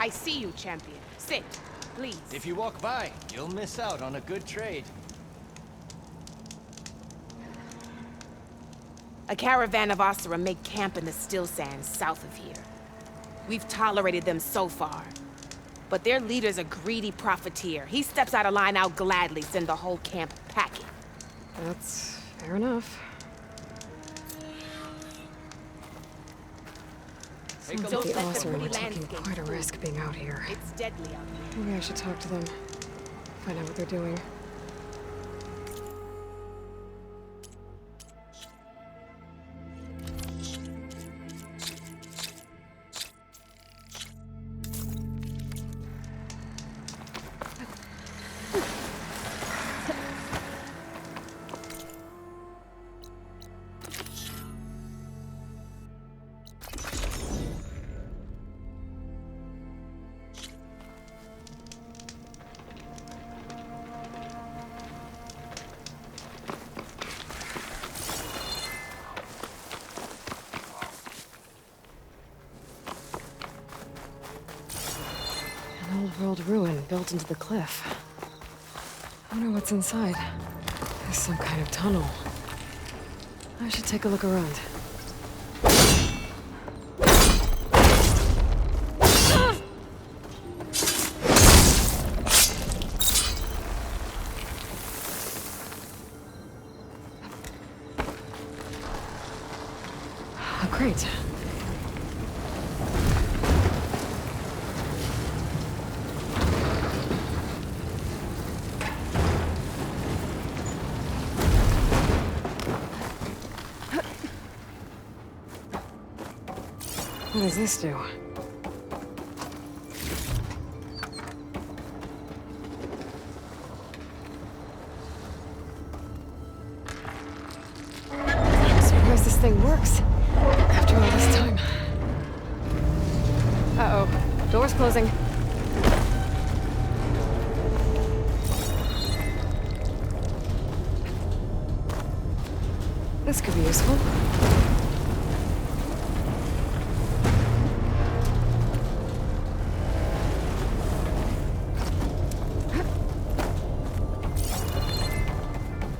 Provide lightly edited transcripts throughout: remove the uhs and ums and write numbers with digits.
I see you, champion. Sit, please. If you walk by, you'll miss out on a good trade. A caravan of Osira make camp in the still sands south of here. We've tolerated them so far. But their leader's a greedy profiteer. He steps out of line, I'll gladly send the whole camp packing. That's fair enough. Sounds like the Osira were taking quite a risk being out here. It's deadly out here. Maybe I should talk to them. Find out what they're doing. An old-world ruin built into the cliff. I wonder what's inside. There's some kind of tunnel. I should take a look around. Oh, great. What does this do? I'm surprised this thing works. After all this time. Uh-oh. Door's closing. This could be useful.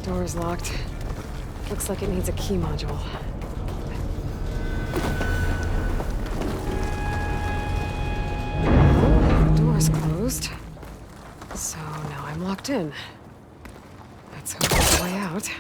Door is locked. Looks like it needs a key module. The door's closed. So now I'm locked in. Let's hope there's a way out.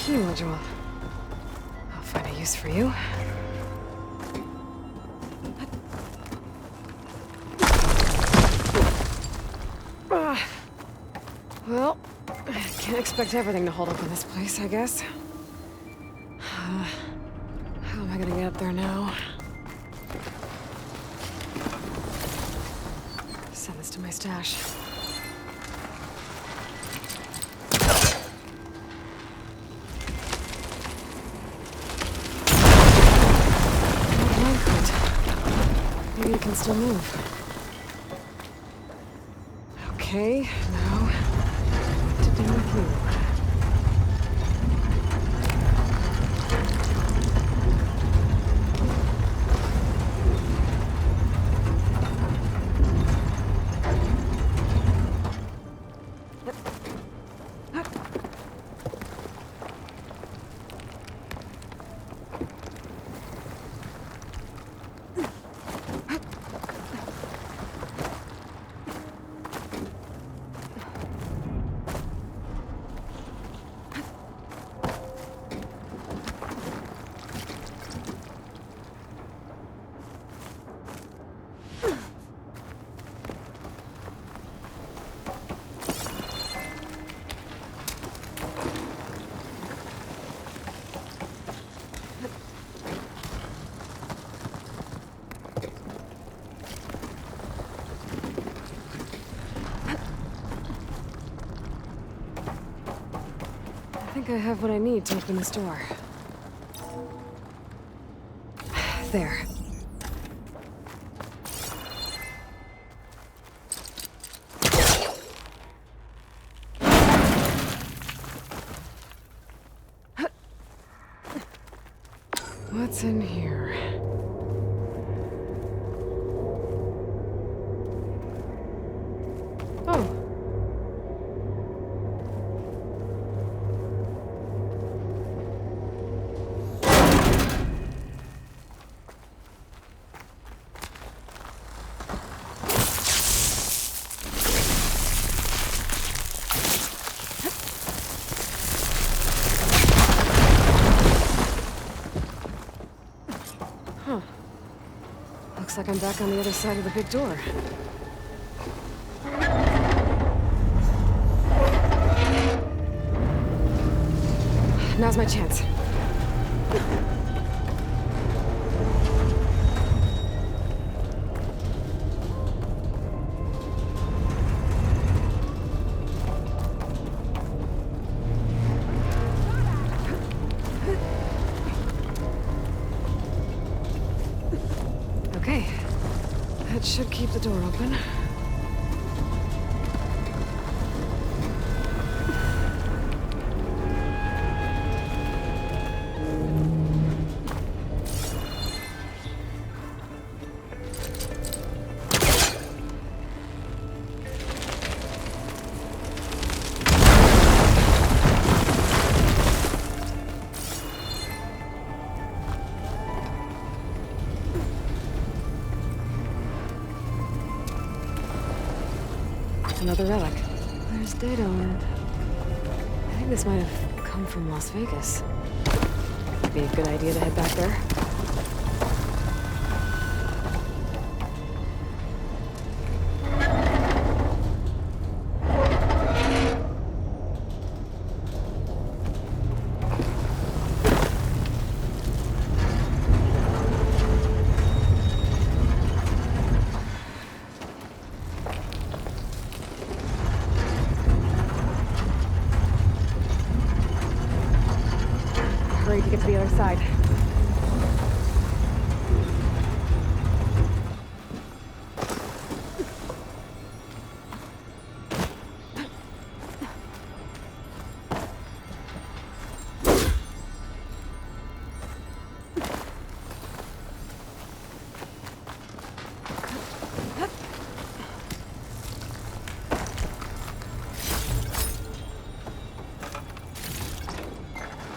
Key module. I'll find a use for you. Well, can't expect everything to hold up in this place, I guess. How am I gonna get up there now? Send this to my stash. Maybe you can still move. Okay, now what to do with you? I have what I need to open this door. There. What's in here? Oh. Huh. Looks like I'm back on the other side of the big door. Now's my chance. Okay. That should keep the door open. Another relic. There's data on it. I think this might have come from Las Vegas. Be a good idea to head back there. Hurry to get to the other side.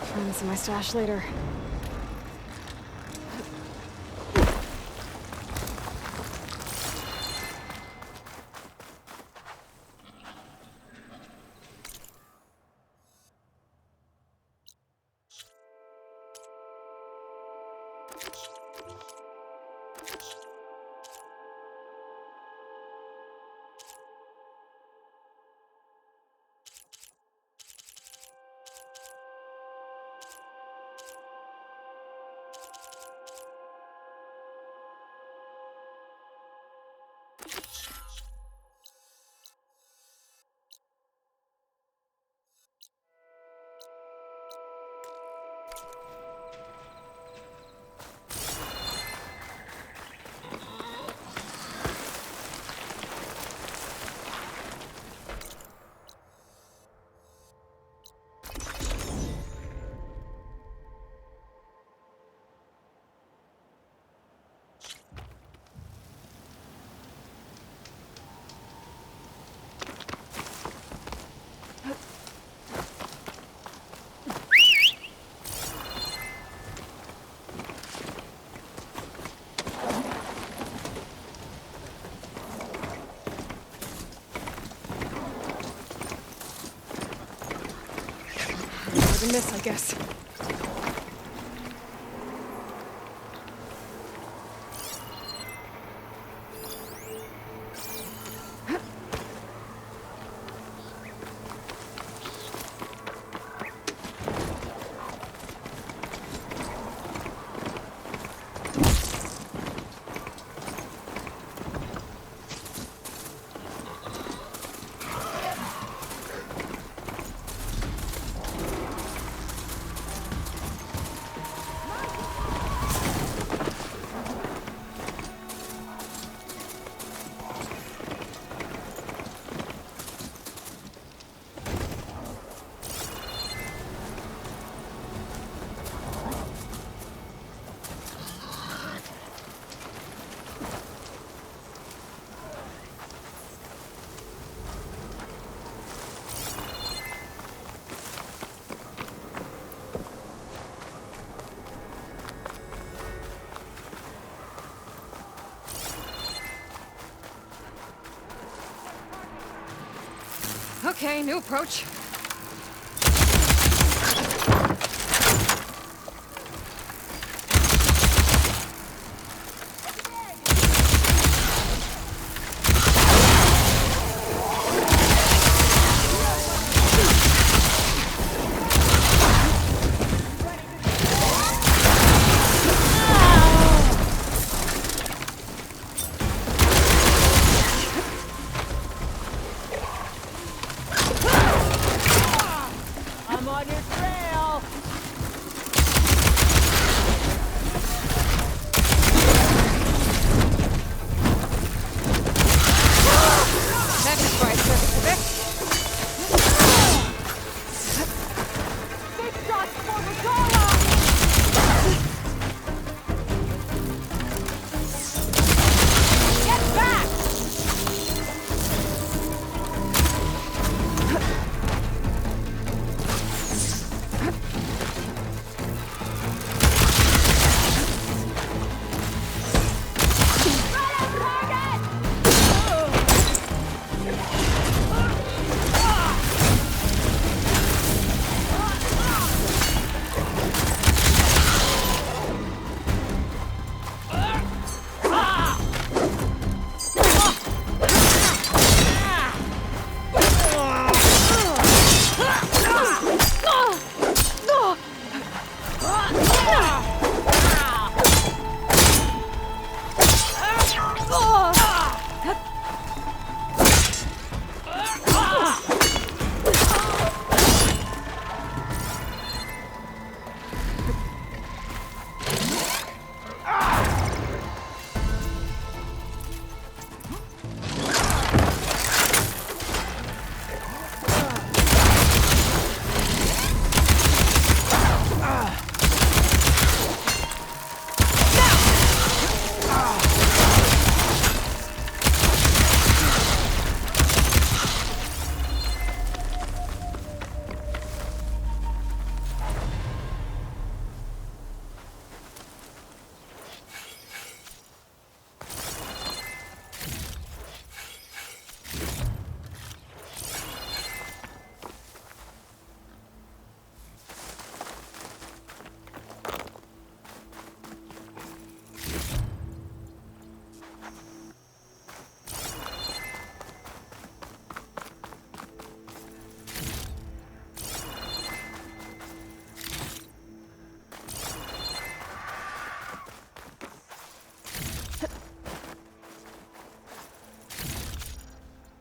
Find this in my stash later. Than this, I guess. Okay, new approach.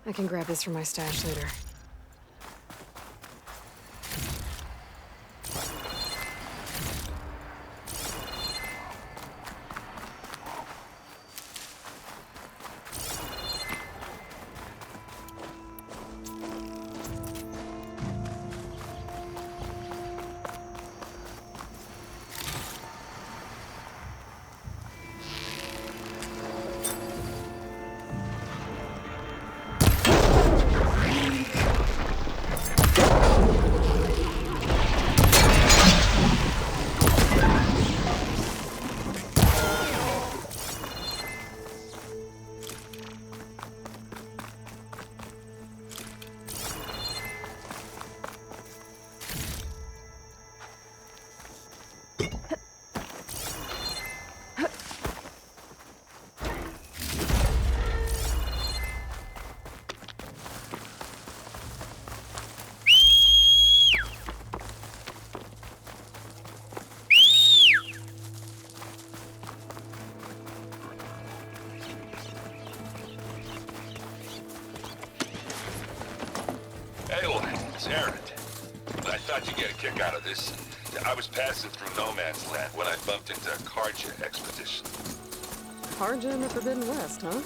I can grab this from my stash later. Aloy, it's Erend. I thought you'd get a kick out of this. I was passing through No Man's Land when I bumped into a Karja expedition. Karja in the Forbidden West, huh?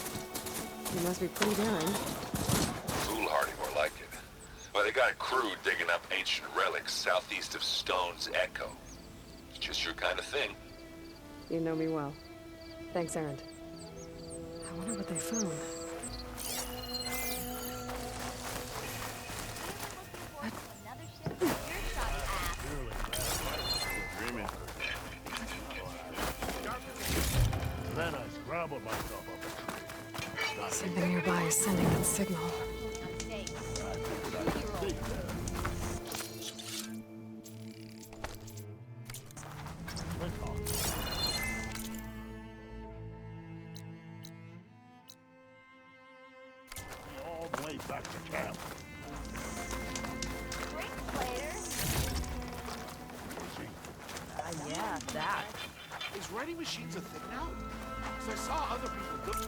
You must be pretty daring. Foolhardy, more like it. Well, they got a crew digging up ancient relics southeast of Stone's Echo. It's just your kind of thing. You know me well. Thanks, Erend. I wonder what they found. Then I scrambled myself up a tree. Something nearby is sending that signal. All the way back to camp. Yeah, that. Is writing machines a thing now? 'Cause I saw other people do.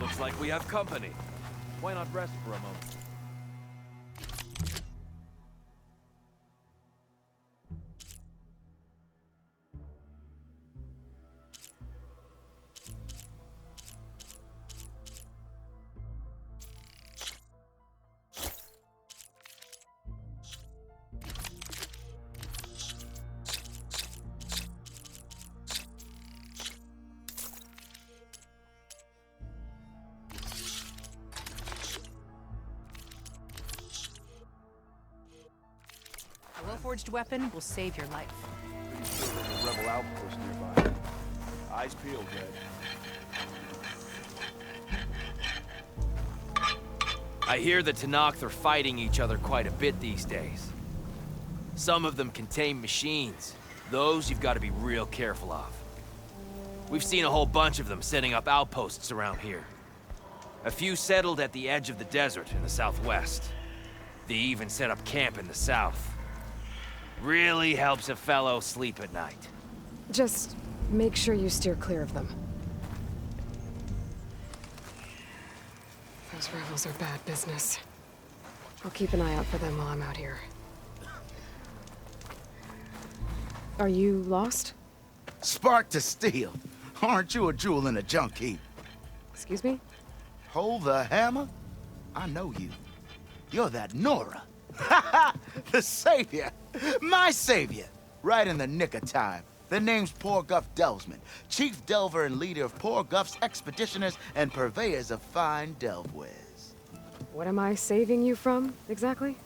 Looks like we have company. Why not rest for a moment? A well-forged weapon will save your life. Pretty sure there's a rebel outpost nearby. Eyes peeled, Red. I hear the Tenakth are fighting each other quite a bit these days. Some of them contain machines. Those you've got to be real careful of. We've seen a whole bunch of them setting up outposts around here. A few settled at the edge of the desert in the southwest. They even set up camp in the south. Really helps a fellow sleep at night. Just make sure you steer clear of them. Those rebels are bad business. I'll keep an eye out for them while I'm out here. Are you lost? Spark to steel. Aren't you a jewel in a junk heap? Excuse me? Hold the hammer? I know you. You're that Nora. Ha ha! The savior! My savior! Right in the nick of time. The name's Poor Guff Delvesman, chief delver and leader of Poor Guff's expeditioners and purveyors of fine delve wares. What am I saving you from, exactly?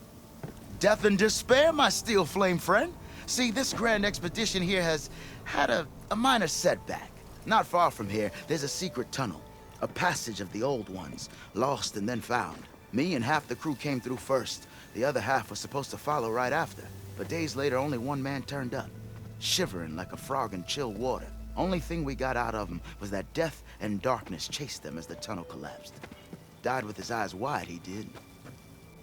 Death and despair, my steel flame friend. See, this grand expedition here has had a minor setback. Not far from here, there's a secret tunnel. A passage of the old ones, lost and then found. Me and half the crew came through first. The other half was supposed to follow right after. But days later, only one man turned up, shivering like a frog in chill water. Only thing we got out of him was that death and darkness chased them as the tunnel collapsed. Died with his eyes wide, he did.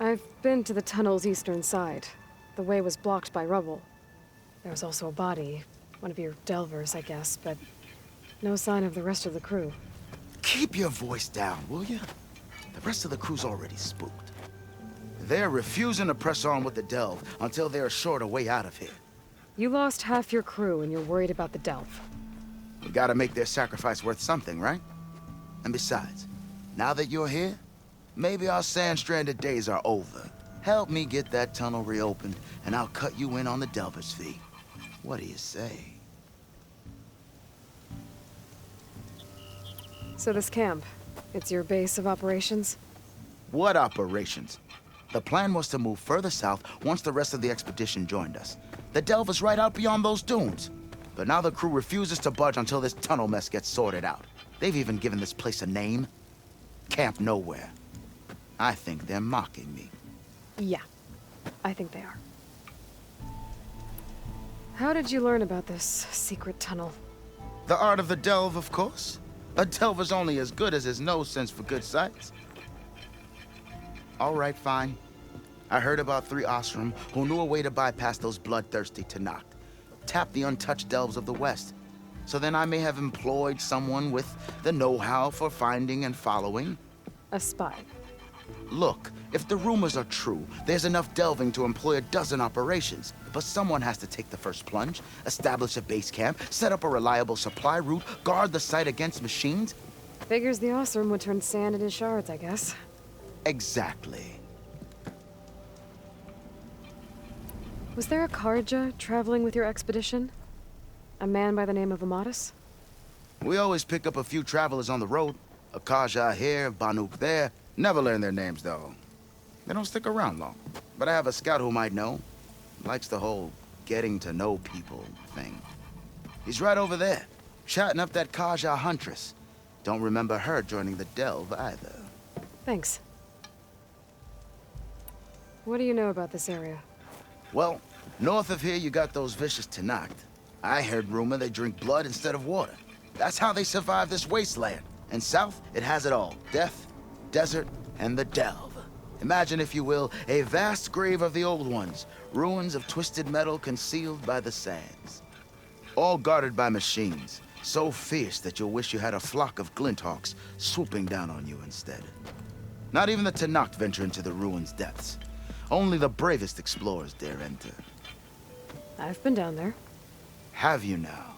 I've been to the tunnel's eastern side. The way was blocked by rubble. There was also a body, one of your delvers, I guess, but no sign of the rest of the crew. Keep your voice down, will you? The rest of the crew's already spooked. They're refusing to press on with the delve until they're assured a way out of here. You lost half your crew and you're worried about the delve. We gotta make their sacrifice worth something, right? And besides, now that you're here, maybe our sand-stranded days are over. Help me get that tunnel reopened, and I'll cut you in on the delver's fee. What do you say? So this camp, it's your base of operations? What operations? The plan was to move further south once the rest of the expedition joined us. The delve is right out beyond those dunes. But now the crew refuses to budge until this tunnel mess gets sorted out. They've even given this place a name. Camp Nowhere. I think they're mocking me. Yeah, I think they are. How did you learn about this secret tunnel? The art of the delve, of course. A delver's only as good as his nose sense for good sights. All right, fine. I heard about 3 Osram who knew a way to bypass those bloodthirsty Tanakh. Tap the untouched delves of the West. So then I may have employed someone with the know-how for finding and following. A spy. Look, if the rumors are true, there's enough delving to employ a dozen operations. But someone has to take the first plunge, establish a base camp, set up a reliable supply route, guard the site against machines. Figures the Osram would turn sand into shards, I guess. Exactly. Was there a Karja traveling with your expedition? A man by the name of Amatis? We always pick up a few travelers on the road. A Kaja here, Banuk there. Never learn their names, though. They don't stick around long. But I have a scout who might know. Likes the whole getting to know people thing. He's right over there, chatting up that Kaja huntress. Don't remember her joining the delve either. Thanks. What do you know about this area? Well, north of here you got those vicious Tanakh. I heard rumor they drink blood instead of water. That's how they survive this wasteland. And south, it has it all. Death, desert, and the delve. Imagine, if you will, a vast grave of the old ones. Ruins of twisted metal concealed by the sands. All guarded by machines. So fierce that you'll wish you had a flock of glinthawks swooping down on you instead. Not even the Tanakh venture into the ruins' depths. Only the bravest explorers dare enter. I've been down there. Have you now?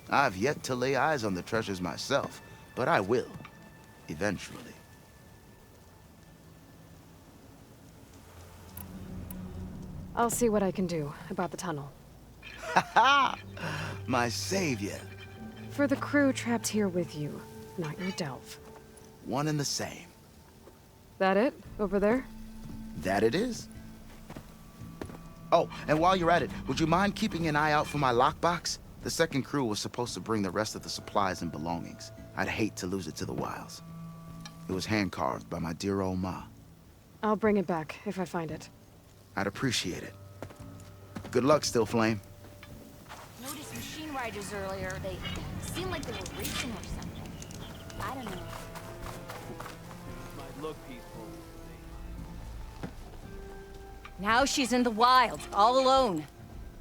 I've yet to lay eyes on the treasures myself, but I will. Eventually. I'll see what I can do about the tunnel. Ha ha! My savior. For the crew trapped here with you, not your delve. One and the same. That it? Over there? That it is. Oh, and while you're at it, would you mind keeping an eye out for my lockbox? The second crew was supposed to bring the rest of the supplies and belongings. I'd hate to lose it to the wilds. It was hand-carved by my dear old ma. I'll bring it back if I find it. I'd appreciate it. Good luck, Still Flame. Noticed machine riders earlier. They seemed like they were racing or something. I don't know. Might look peaceful. Now she's in the wild, all alone.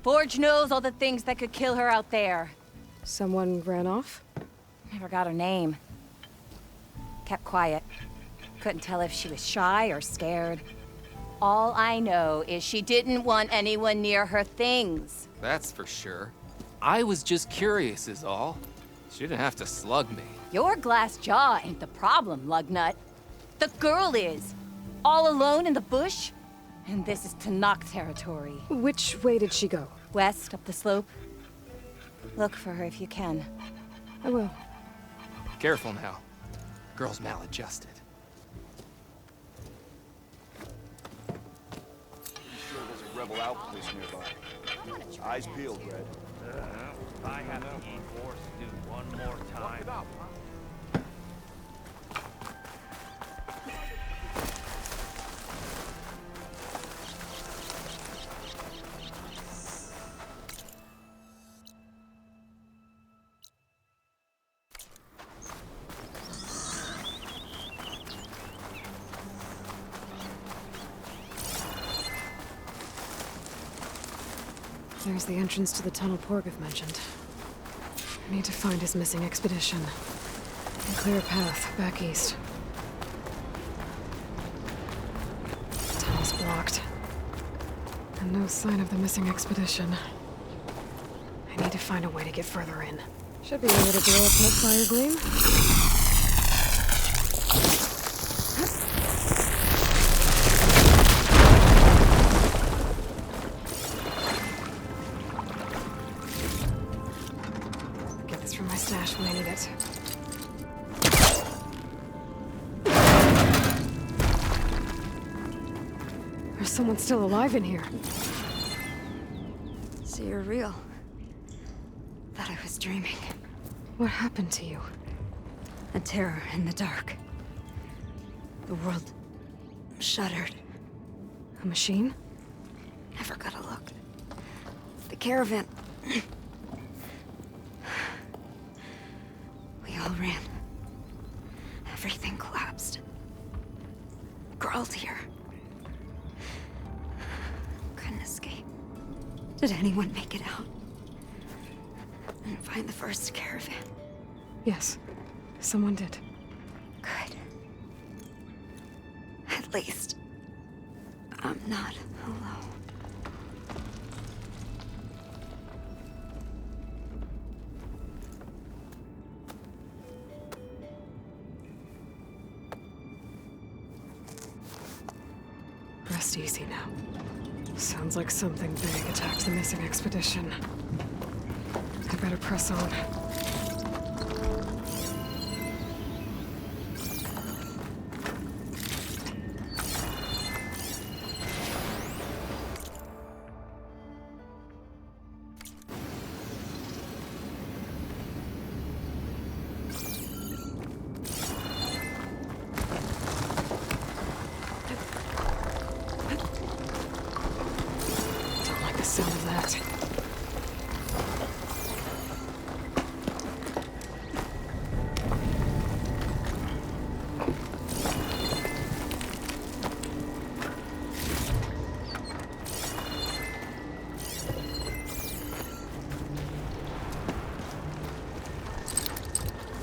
Forge knows all the things that could kill her out there. Someone ran off? Never got her name. Kept quiet. Couldn't tell if she was shy or scared. All I know is she didn't want anyone near her things. That's for sure. I was just curious is all. She didn't have to slug me. Your glass jaw ain't the problem, lugnut. The girl is. All alone in the bush. And this is Tanakh territory. Which way did she go? West, up the slope. Look for her if you can. I will. Careful now. Girl's maladjusted. Sure there's a rebel outpost nearby. Eyes peeled, Red. I have to be forced to do one more time. There's the entrance to the tunnel Porgov mentioned. I need to find his missing expedition. And clear a path back east. The tunnel's blocked. And no sign of the missing expedition. I need to find a way to get further in. Should be able to blow up that fire gleam. From my stash when I need it. There's someone still alive in here. So you're real. Thought I was dreaming. What happened to you? A terror in the dark. The world shuddered. A machine? Never got a look. The caravan. We all ran. Everything collapsed. Crawled here. Couldn't escape. Did anyone make it out? And find the first caravan? Yes, someone did. Good. At least, I'm not alone. Rest easy now. Sounds like something big attacked the missing expedition. I better press on. Sound of that.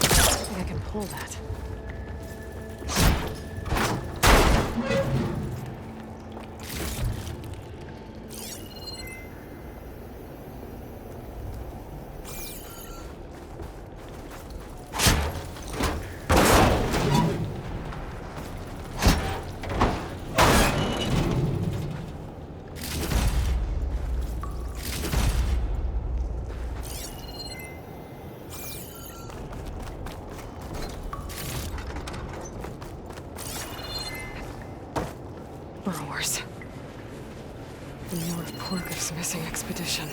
I think I can pull that. Burrowers. The North Porker's missing expedition.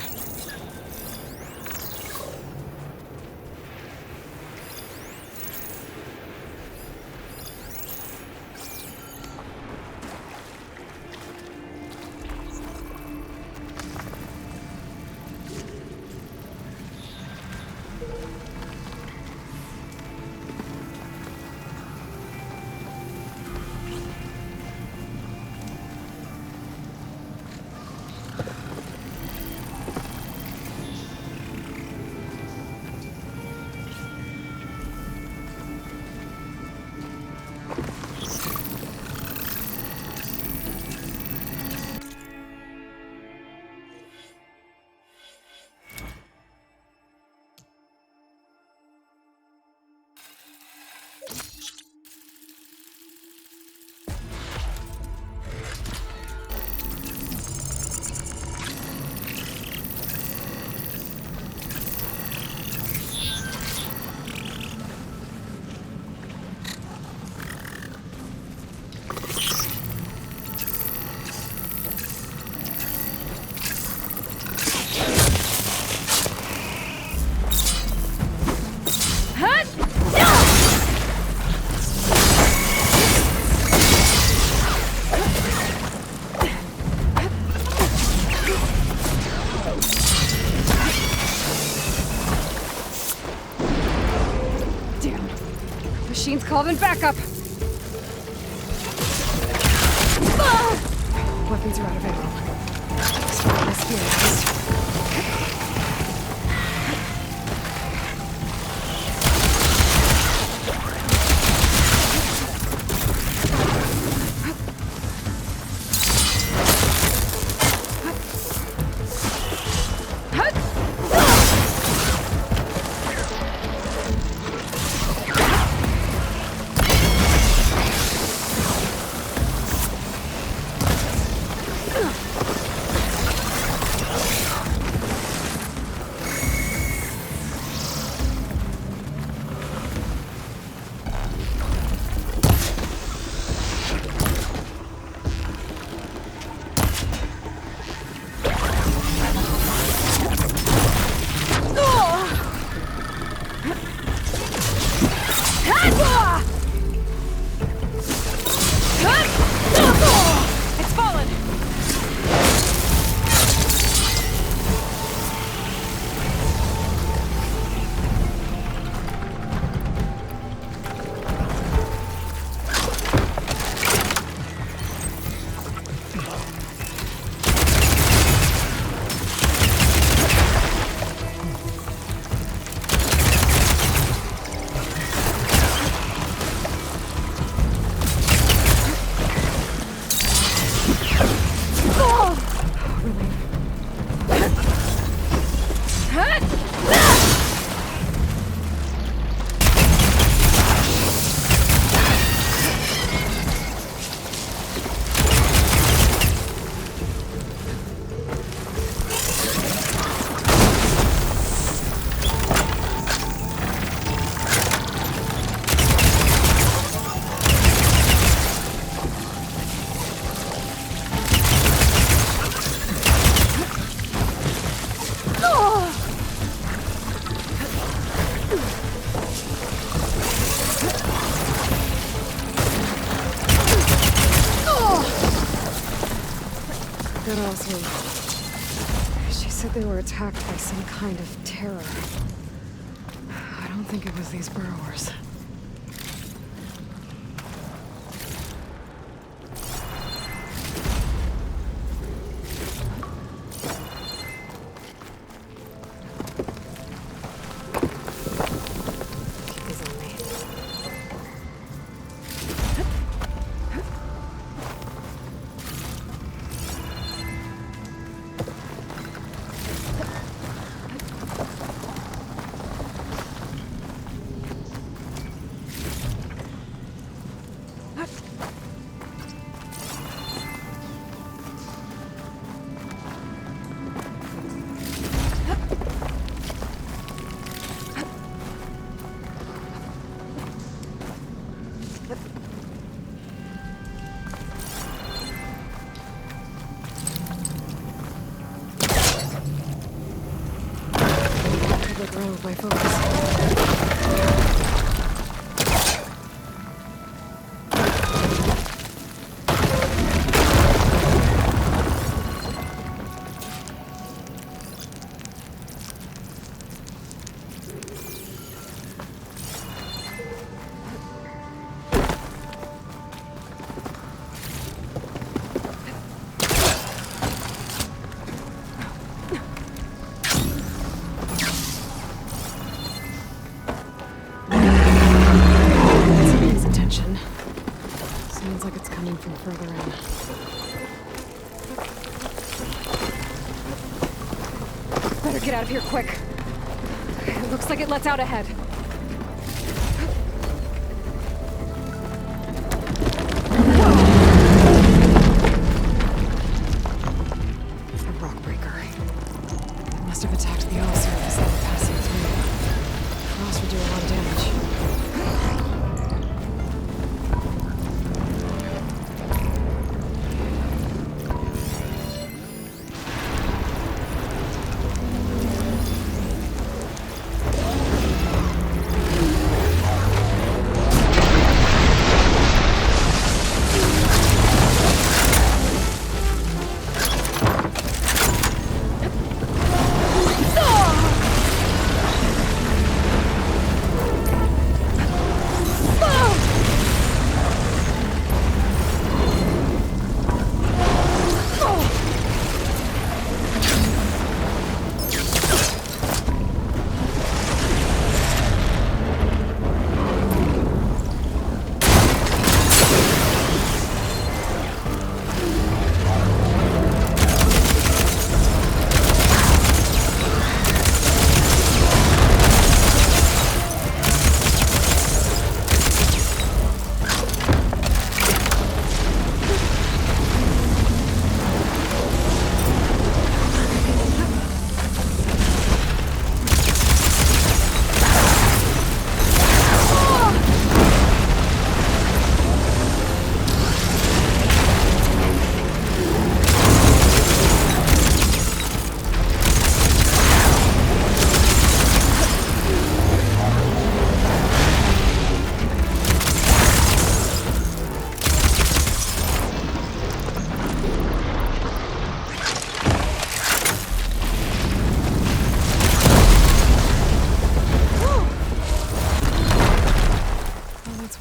Machine's calling backup! Weapons are out of ammo. Let's get this. said they were attacked by some kind of terror. I don't think it was these burrowers. Keep these on me. Look around with my focus. His attention. Sounds like it's coming from further in. Better get out of here quick. It looks like it lets out ahead. A rock breaker. It must have attacked the oil surface they were passing through. Frost would do a lot of damage.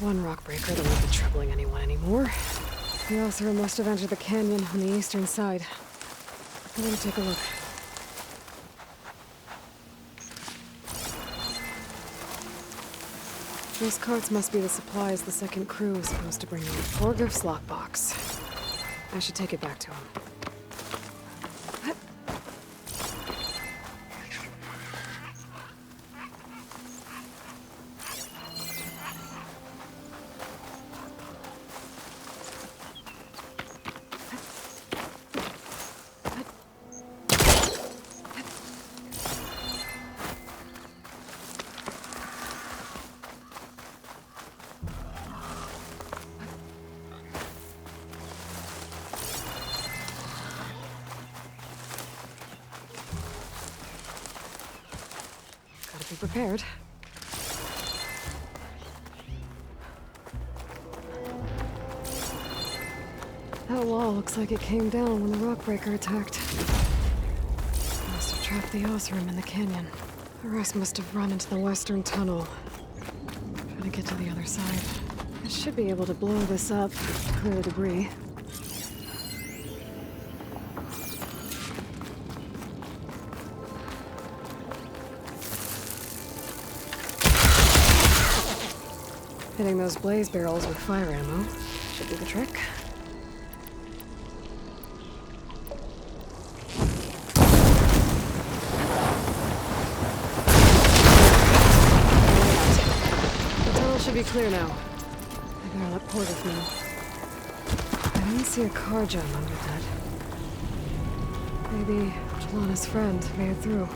One rock breaker that won't be troubling anyone anymore. The Othra must have entered the canyon on the eastern side. Let me take a look. Those carts must be the supplies the second crew is supposed to bring in. Orgriff's lockbox. I should take it back to him. Be prepared. That wall looks like it came down when the rock breaker attacked. Must have trapped the Osram in the canyon. The rest must have run into the western tunnel. Trying to get to the other side. I should be able to blow this up, clear the debris. Hitting those blaze barrels with fire ammo should do the trick. The tunnel should be clear now. I better let Porter know. I didn't see a car jam under that. Maybe Talana's friend made it through.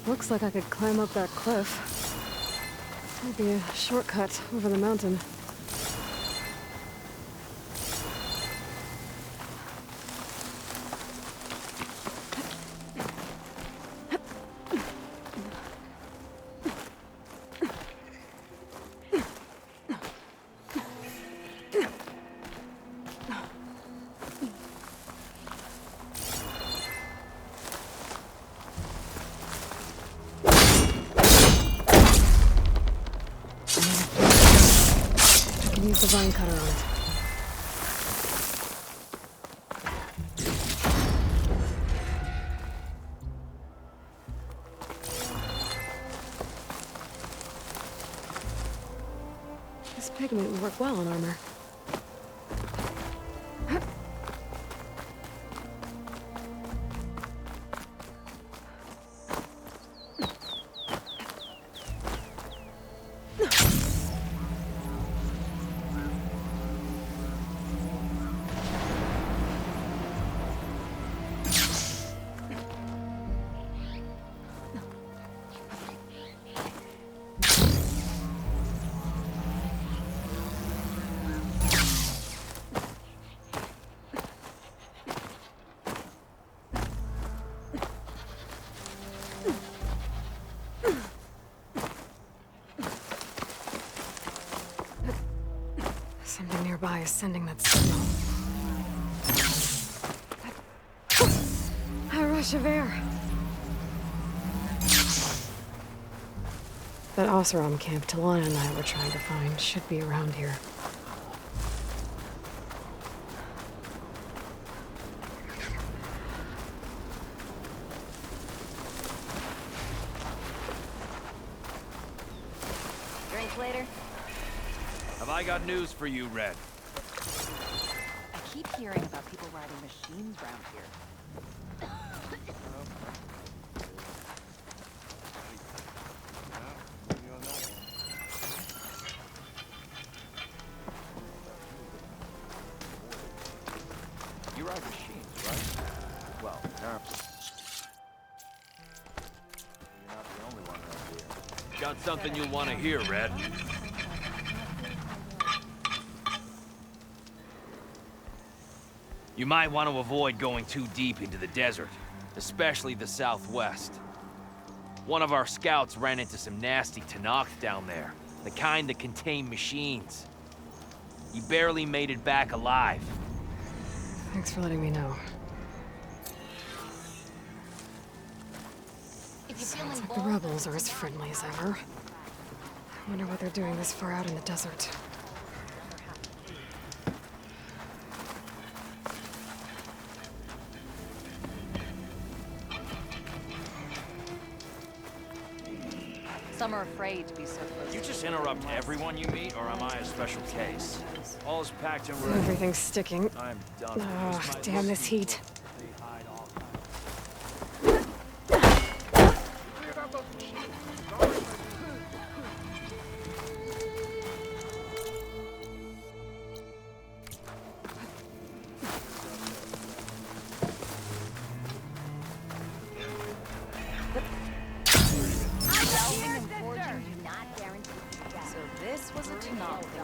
Looks like I could climb up that cliff. Might be a shortcut over the mountain. Use the vine cutter on it. This pigment would work well on armor. Something nearby is sending that signal. A rush of air. That Oseram camp Talana and I were trying to find should be around here. Drink later? Have I got news for you, Red? I keep hearing about people riding machines around here. You ride machines, right? Well, apparently. You're not the only one around here. Got something you'll want to hear, Red. You might want to avoid going too deep into the desert, especially the southwest. One of our scouts ran into some nasty tamed down there, the kind that contain machines. He barely made it back alive. Thanks for letting me know. Sounds like the rebels are as friendly as ever. I wonder what they're doing this far out in the desert. Some are afraid to be so close. You just interrupt everyone you meet, or am I a special case? All is packed and ready. Everything's sticking. I'm done. Oh, damn this heat. So this was a tamed thing.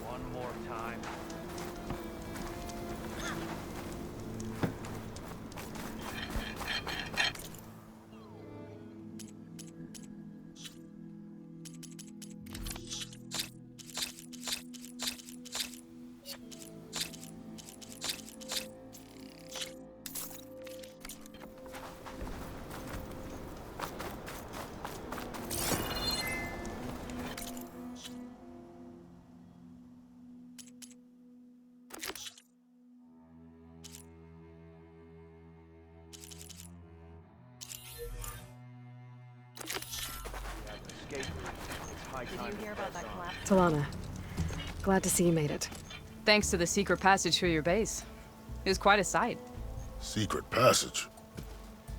One more time. Talana, glad to see you made it. Thanks to the secret passage through your base. It was quite a sight. Secret passage?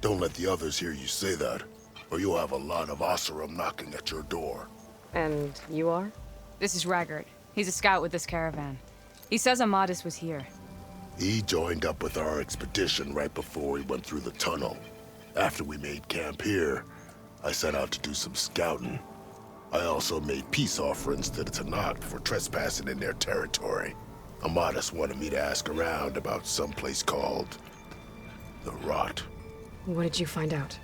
Don't let the others hear you say that, or you'll have a lot of Oseram knocking at your door. And you are? This is Raggart. He's a scout with this caravan. He says Amadis was here. He joined up with our expedition right before we went through the tunnel. After we made camp here, I set out to do some scouting. I also made peace offerings to the Tamed for trespassing in their territory. Amadis wanted me to ask around about some place called the Rot. What did you find out?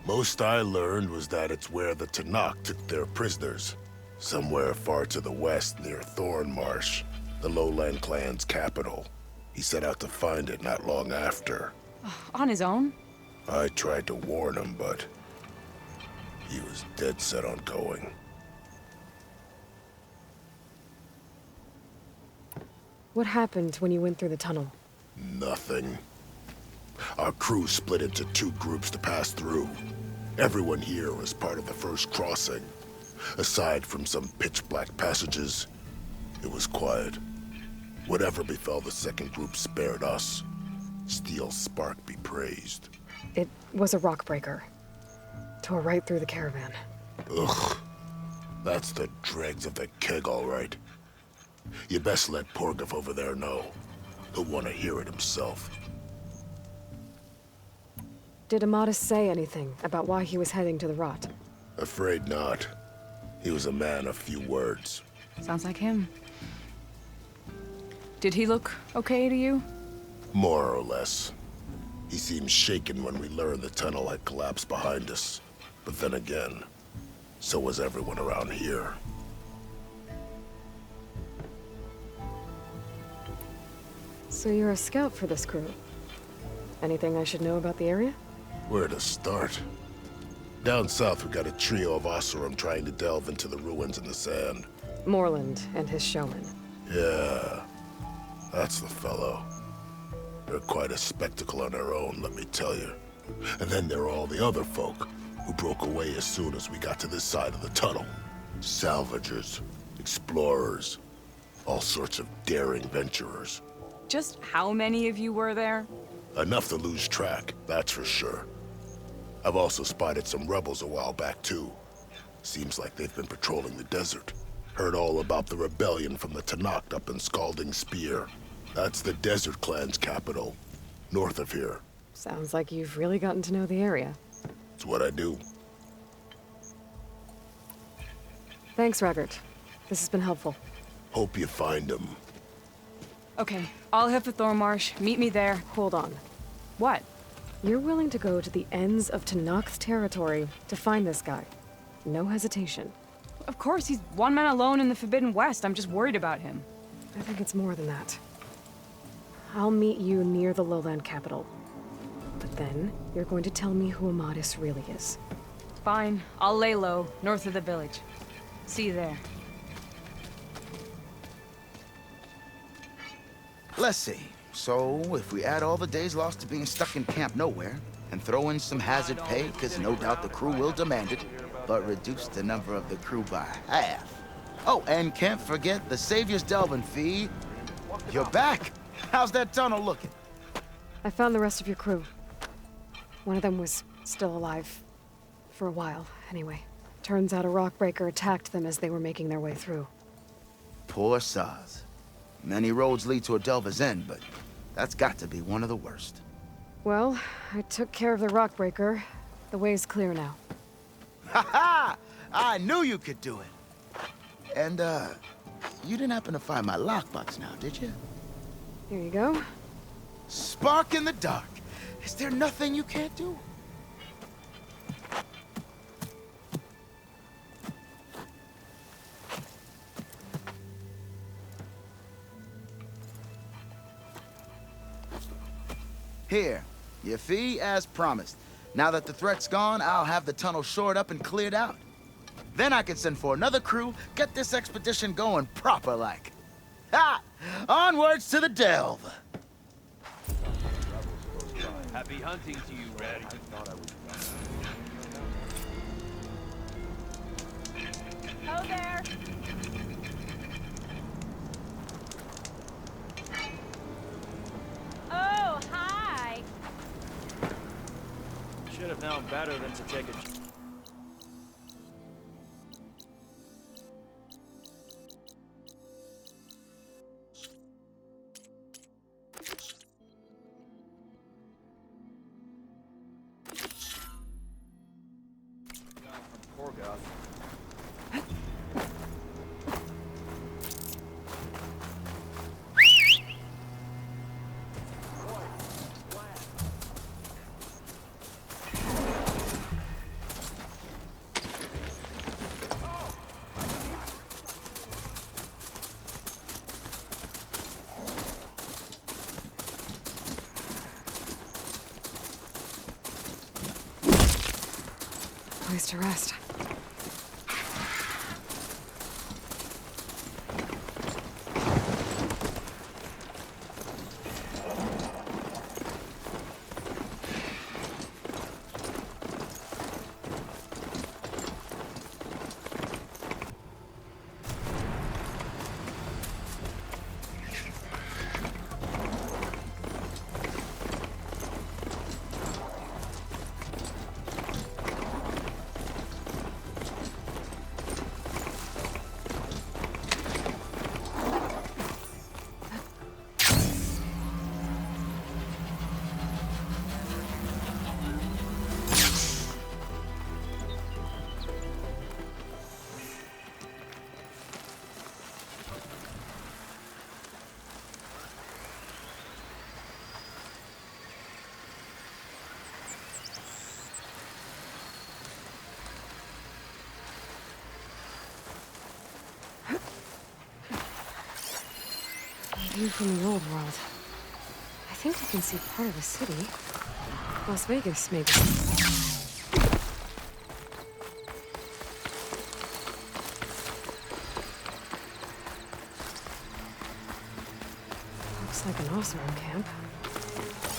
Most I learned was that it's where the Tanakh took their prisoners. Somewhere far to the west near Thornmarsh, the Lowland clan's capital. He set out to find it not long after. On his own? I tried to warn him, but he was dead set on going. What happened when you went through the tunnel? Nothing. Our crew split into two groups to pass through. Everyone here was part of the first crossing. Aside from some pitch-black passages, it was quiet. Whatever befell the second group spared us. Steel Spark be praised. It was a rock breaker. Tore right through the caravan. Ugh. That's the dregs of the keg, all right. You best let Porgov over there know. He'll want to hear it himself. Did Amadis say anything about why he was heading to the Rot? Afraid not. He was a man of few words. Sounds like him. Did he look okay to you? More or less. He seemed shaken when we learned the tunnel had collapsed behind us. But then again, so was everyone around here. So you're a scout for this crew. Anything I should know about the area? Where to start? Down south, we got a trio of Oseram trying to delve into the ruins in the sand. Moreland and his showman. Yeah, that's the fellow. They're quite a spectacle on their own, let me tell you. And then there are all the other folk who broke away as soon as we got to this side of the tunnel. Salvagers, explorers, all sorts of daring venturers. Just how many of you were there? Enough to lose track, that's for sure. I've also spotted some rebels a while back, too. Seems like they've been patrolling the desert. Heard all about the rebellion from the Tanakh up in Scalding Spear. That's the Desert Clan's capital, north of here. Sounds like you've really gotten to know the area. It's what I do. Thanks, Raggart. This has been helpful. Hope you find him. Okay, I'll head for Thornmarsh. Meet me there. Hold on. What? You're willing to go to the ends of Tanakh's territory to find this guy. No hesitation. Of course, he's one man alone in the Forbidden West. I'm just worried about him. I think it's more than that. I'll meet you near the lowland capital. But then, you're going to tell me who Amadis really is. Fine. I'll lay low, north of the village. See you there. Let's see. So, if we add all the days lost to being stuck in Camp Nowhere, and throw in some hazard pay, because no doubt the crew will demand it, but reduce the number of the crew by half. Oh, and can't forget the Savior's Delvin fee. You're back! How's that tunnel looking? I found the rest of your crew. One of them was still alive. For a while, anyway. Turns out a rockbreaker attacked them as they were making their way through. Poor Saz. Many roads lead to a Delver's End, but that's got to be one of the worst. Well, I took care of the rockbreaker. The way's clear now. Ha ha! I knew you could do it! And, you didn't happen to find my lockbox now, did you? Here you go. Spark in the dark. Is there nothing you can't do? Here, your fee as promised. Now that the threat's gone, I'll have the tunnel shored up and cleared out. Then I can send for another crew, get this expedition going proper-like. Ha! Onwards to the delve! Happy hunting to you, Red. Ho there! Oh, hi! Should have known better than to take a... Poor guy. Place to rest. View from the old world. I think I can see part of the city. Las Vegas, maybe. Looks like an Oseram camp.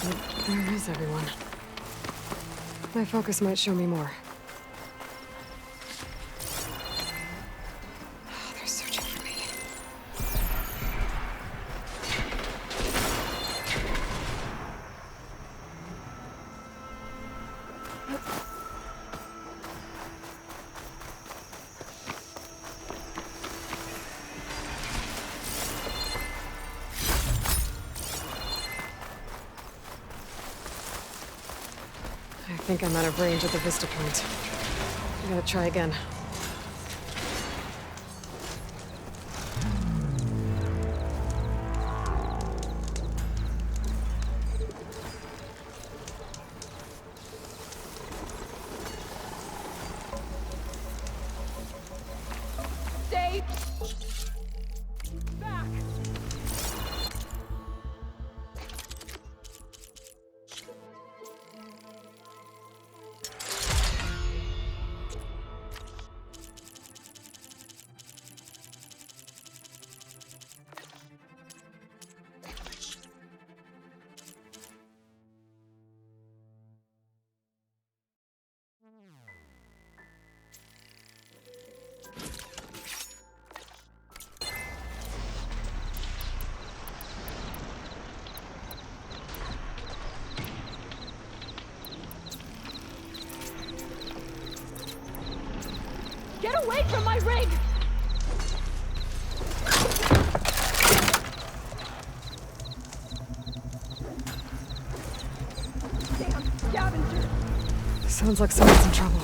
But where is everyone? My focus might show me more. They're searching for me. think I'm out of range at the vista point. I gotta try again. Stay back. Get away from my rig! Damn scavenger! Sounds like someone's in trouble.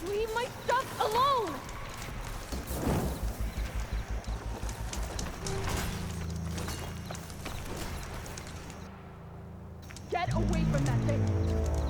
Leave my stuff alone! Get away from that thing!